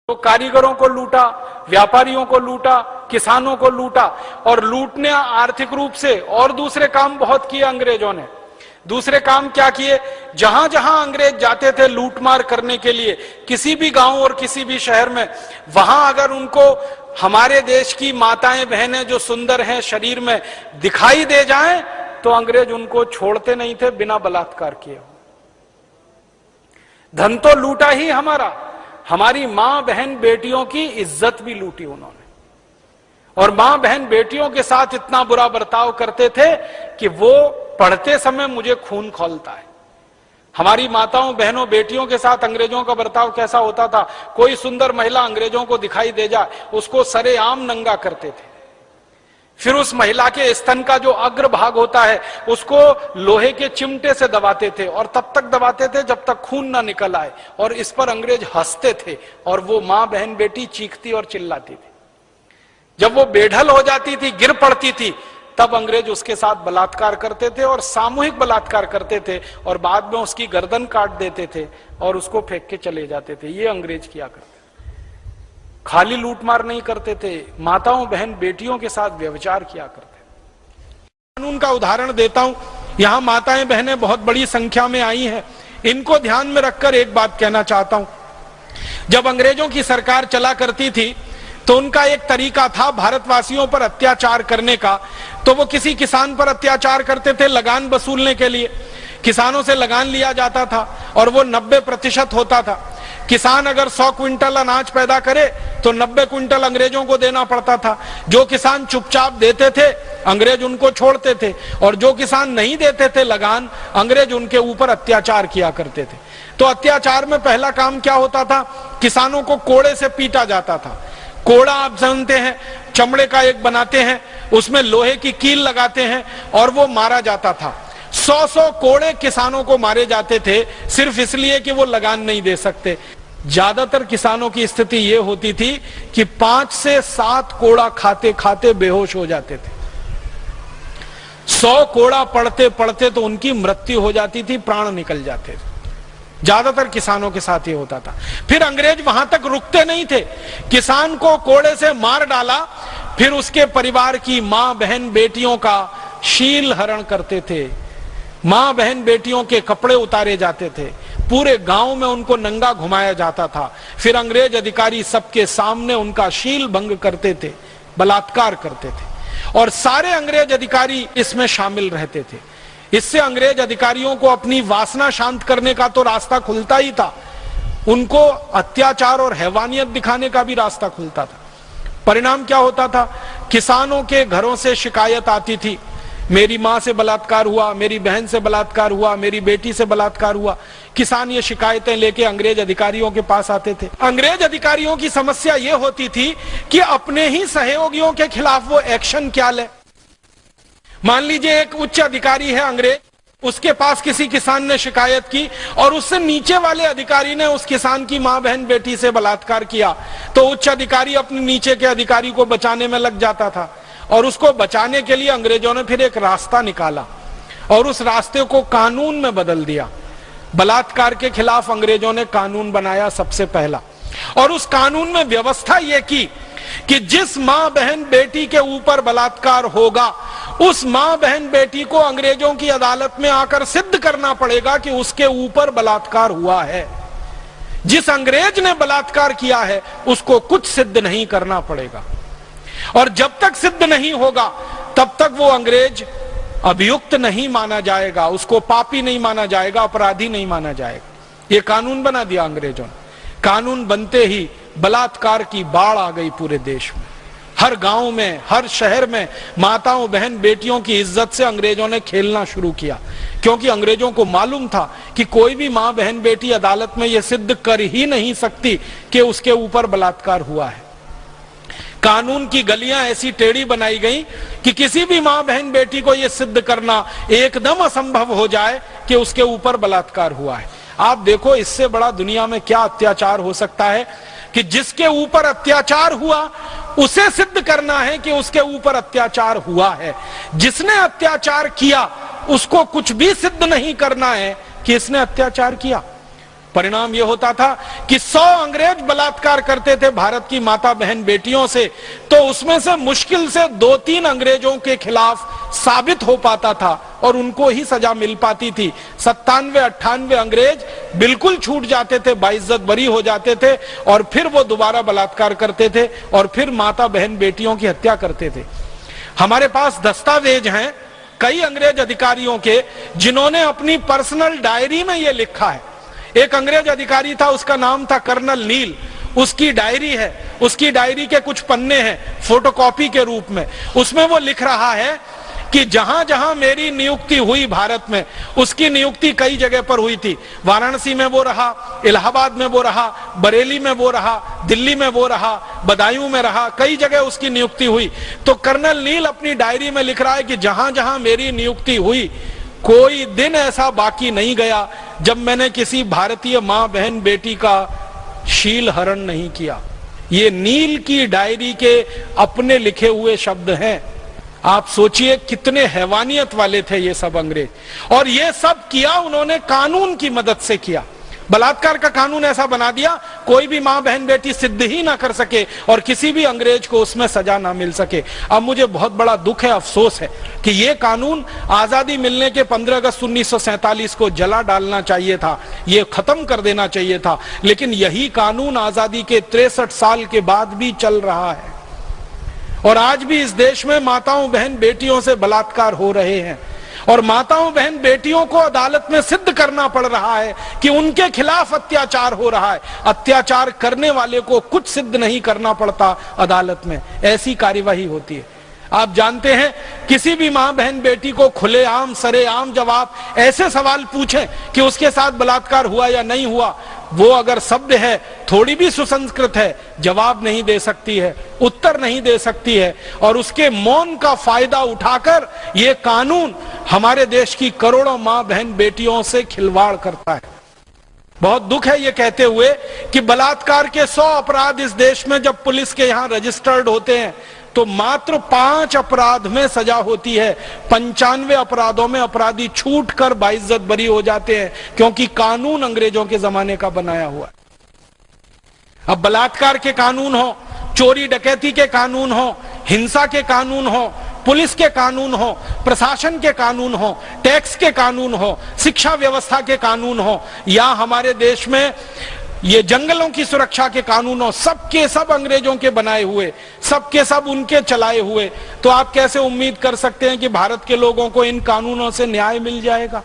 तो कारीगरों को लूटा, व्यापारियों को लूटा, किसानों को लूटा, और लूटने आर्थिक रूप से और दूसरे काम बहुत किए अंग्रेजों ने। दूसरे काम क्या किए? जहां जहां अंग्रेज जाते थे लूटमार करने के लिए, किसी भी गांव और किसी भी शहर में, वहां अगर उनको हमारे देश की माताएं बहनें जो सुंदर हैं शरीर में दिखाई दे जाएं, तो अंग्रेज उनको छोड़ते नहीं थे बिना बलात्कार किए। धन तो लूटा ही हमारा, हमारी मां बहन बेटियों की इज्जत भी लूटी उन्होंने। और मां बहन बेटियों के साथ इतना बुरा बर्ताव करते थे कि वो पढ़ते समय मुझे खून खौलता है। हमारी माताओं बहनों बेटियों के साथ अंग्रेजों का बर्ताव कैसा होता था? कोई सुंदर महिला अंग्रेजों को दिखाई दे जाए, उसको सरेआम नंगा करते थे। फिर उस महिला के स्तन का जो अग्र भाग होता है उसको लोहे के चिमटे से दबाते थे, और तब तक दबाते थे जब तक खून ना निकल आए। और इस पर अंग्रेज हंसते थे, और वो मां बहन बेटी चीखती और चिल्लाती थी। जब वो बेढल हो जाती थी, गिर पड़ती थी, तब अंग्रेज उसके साथ बलात्कार करते थे, और सामूहिक बलात्कार करते थे, और बाद में उसकी गर्दन काट देते थे और उसको फेंक के चले जाते थे। ये अंग्रेज किया करते। खाली लूटमार नहीं करते थे, माताओं बहन बेटियों के साथ व्यभिचार किया करते। कानून का उदाहरण देता हूं, यहां माताएं बहनें बहुत बड़ी संख्या में आई हैं। इनको ध्यान में रखकर एक बात कहना चाहता हूं। जब अंग्रेजों की सरकार चला करती थी तो उनका एक तरीका था भारतवासियों पर अत्याचार करने का। तो वो किसी किसान पर अत्याचार करते थे लगान वसूलने के लिए। किसानों से लगान लिया जाता था और वो 90% होता था। किसान अगर 100 क्विंटल अनाज पैदा करे तो 90 क्विंटल अंग्रेजों को देना पड़ता था। जो किसान चुपचाप देते थे अंग्रेज उनको छोड़ते थे, और जो किसान नहीं देते थे लगान, अंग्रेज उनके ऊपर अत्याचार किया करते थे। तो अत्याचार में पहला काम क्या होता था? किसानों को कोड़े से पीटा जाता था। कोड़ा आप जानते हैं, चमड़े का एक बनाते हैं, उसमें लोहे की कील लगाते हैं और वो मारा जाता था। 100 कोड़े किसानों को मारे जाते थे, सिर्फ इसलिए कि वो लगान नहीं दे सकते। ज्यादातर किसानों की स्थिति ये होती थी कि 5 से 7 कोड़ा खाते खाते बेहोश हो जाते थे। 100 कोड़ा पड़ते पड़ते तो उनकी मृत्यु हो जाती थी, प्राण निकल जाते थे। ज्यादातर किसानों के साथ ये होता था। फिर अंग्रेज वहां तक रुकते नहीं थे, किसान को कोड़े से मार डाला, फिर उसके परिवार की मां बहन बेटियों का शील हरण करते थे। मां बहन बेटियों के कपड़े उतारे जाते थे, पूरे गांव में उनको नंगा घुमाया जाता था। फिर अंग्रेज अधिकारी सबके सामने उनका शील भंग करते थे, बलात्कार करते थे, और सारे अंग्रेज अधिकारी इसमें शामिल रहते थे। इससे अंग्रेज अधिकारियों को अपनी वासना शांत करने का तो रास्ता खुलता ही था, उनको अत्याचार और हैवानियत दिखाने का भी रास्ता खुलता था। परिणाम क्या होता था? किसानों के घरों से शिकायत आती थी, मेरी मां से बलात्कार हुआ, मेरी बहन से बलात्कार हुआ, मेरी बेटी से बलात्कार हुआ। किसान ये शिकायतें लेके अंग्रेज अधिकारियों के पास आते थे। अंग्रेज अधिकारियों की समस्या ये होती थी कि अपने ही सहयोगियों के खिलाफ वो एक्शन क्या ले। मान लीजिए एक उच्च अधिकारी है अंग्रेज, उसके पास किसी किसान ने शिकायत की और उससे नीचे वाले अधिकारी ने उस किसान की मां बहन बेटी से बलात्कार किया, तो उच्च अधिकारी अपने नीचे के अधिकारी को बचाने में लग जाता था। और उसको बचाने के लिए अंग्रेजों ने फिर एक रास्ता निकाला और उस रास्ते को कानून में बदल दिया। बलात्कार के खिलाफ अंग्रेजों ने कानून बनाया सबसे पहला, और उस कानून में व्यवस्था यह की कि जिस मां बहन बेटी के ऊपर बलात्कार होगा उस मां बहन बेटी को अंग्रेजों की अदालत में आकर सिद्ध करना पड़ेगा कि उसके ऊपर बलात्कार हुआ है। जिस अंग्रेज ने बलात्कार किया है उसको कुछ सिद्ध नहीं करना पड़ेगा, और जब तक सिद्ध नहीं होगा तब तक वो अंग्रेज अभियुक्त नहीं माना जाएगा, उसको पापी नहीं माना जाएगा, अपराधी नहीं माना जाएगा। ये कानून बना दिया अंग्रेजों ने। कानून बनते ही बलात्कार की बाढ़ आ गई पूरे देश में। हर गांव में, हर शहर में माताओं बहन बेटियों की इज्जत से अंग्रेजों ने खेलना शुरू किया, क्योंकि अंग्रेजों को मालूम था कि कोई भी मां बहन बेटी अदालत में यह सिद्ध कर ही नहीं सकती कि उसके ऊपर बलात्कार हुआ है। कानून की गलियां ऐसी टेढ़ी बनाई गई कि किसी भी मां बहन बेटी को यह सिद्ध करना एकदम असंभव हो जाए कि उसके ऊपर बलात्कार हुआ है। आप देखो इससे बड़ा दुनिया में क्या अत्याचार हो सकता है कि जिसके ऊपर अत्याचार हुआ उसे सिद्ध करना है कि उसके ऊपर अत्याचार हुआ है। जिसने अत्याचार किया उसको कुछ भी सिद्ध नहीं करना है कि इसने अत्याचार किया। परिणाम यह होता था कि 100 अंग्रेज बलात्कार करते थे भारत की माता बहन बेटियों से, तो उसमें से मुश्किल से 2-3 अंग्रेजों के खिलाफ साबित हो पाता था और उनको ही सजा मिल पाती थी। 97-98 अंग्रेज बिल्कुल छूट जाते थे, बाइज्जत बरी हो जाते थे और फिर वो दोबारा बलात्कार करते थे और फिर माता बहन बेटियों की हत्या करते थे। हमारे पास दस्तावेज हैं कई अंग्रेज अधिकारियों के, जिन्होंने अपनी पर्सनल डायरी में यह लिखा है। एक अंग्रेज अधिकारी था, उसका नाम था कर्नल नील। उसकी डायरी है, उसकी डायरी के कुछ पन्ने हैं फोटोकॉपी के रूप में। उसमें वो लिख रहा है कि जहां जहां मेरी नियुक्ति हुई भारत में, उसकी नियुक्ति कई जगह पर हुई थी। वाराणसी में वो रहा, इलाहाबाद में वो रहा, बरेली में वो रहा, दिल्ली में वो रहा, बदायूं में रहा, कई जगह उसकी नियुक्ति हुई। तो कर्नल नील अपनी डायरी में लिख रहा है कि जहां जहां मेरी नियुक्ति हुई, कोई दिन ऐसा बाकी नहीं गया जब मैंने किसी भारतीय मां बहन बेटी का शील हरण नहीं किया। ये नील की डायरी के अपने लिखे हुए शब्द हैं। आप सोचिए कितने हैवानियत वाले थे ये सब अंग्रेज, और ये सब किया उन्होंने कानून की मदद से किया। बलात्कार का कानून ऐसा बना दिया कोई भी मां बहन बेटी सिद्ध ही ना कर सके और किसी भी अंग्रेज को उसमें सजा ना मिल सके। अब मुझे बहुत बड़ा दुख है, अफसोस है कि ये कानून आजादी मिलने के 15 अगस्त 1947 को जला डालना चाहिए था, ये खत्म कर देना चाहिए था, लेकिन यही कानून आजादी के 63 साल के बाद भी चल रहा है और आज भी इस देश में माताओं बहन बेटियों से बलात्कार हो रहे हैं और माताओं बहन बेटियों को अदालत में सिद्ध करना पड़ रहा है कि उनके खिलाफ अत्याचार हो रहा है। अत्याचार करने वाले को कुछ सिद्ध नहीं करना पड़ता अदालत में, ऐसी कार्यवाही होती है। आप जानते हैं किसी भी मां बहन बेटी को खुलेआम सरेआम जवाब ऐसे सवाल पूछें कि उसके साथ बलात्कार हुआ या नहीं हुआ, वो अगर सभ्य है, थोड़ी भी सुसंस्कृत है, जवाब नहीं दे सकती है, उत्तर नहीं दे सकती है और उसके मौन का फायदा उठाकर ये कानून हमारे देश की करोड़ों मां बहन बेटियों से खिलवाड़ करता है। बहुत दुख है ये कहते हुए कि बलात्कार के 100 अपराध इस देश में जब पुलिस के यहां रजिस्टर्ड होते हैं तो मात्र 5 अपराध में सजा होती है। 95 अपराधों में अपराधी छूट कर बाइज्जत बरी हो जाते हैं क्योंकि कानून अंग्रेजों के जमाने का बनाया हुआ है। अब बलात्कार के कानून हो, चोरी डकैती के कानून हो, हिंसा के कानून हो, पुलिस के कानून हो, प्रशासन के कानून हो, टैक्स के कानून हो, शिक्षा व्यवस्था के कानून हो या हमारे देश में ये जंगलों की सुरक्षा के कानून हो, सबके सब अंग्रेजों के बनाए हुए, सबके सब उनके चलाए हुए, तो आप कैसे उम्मीद कर सकते हैं कि भारत के लोगों को इन कानूनों से न्याय मिल जाएगा?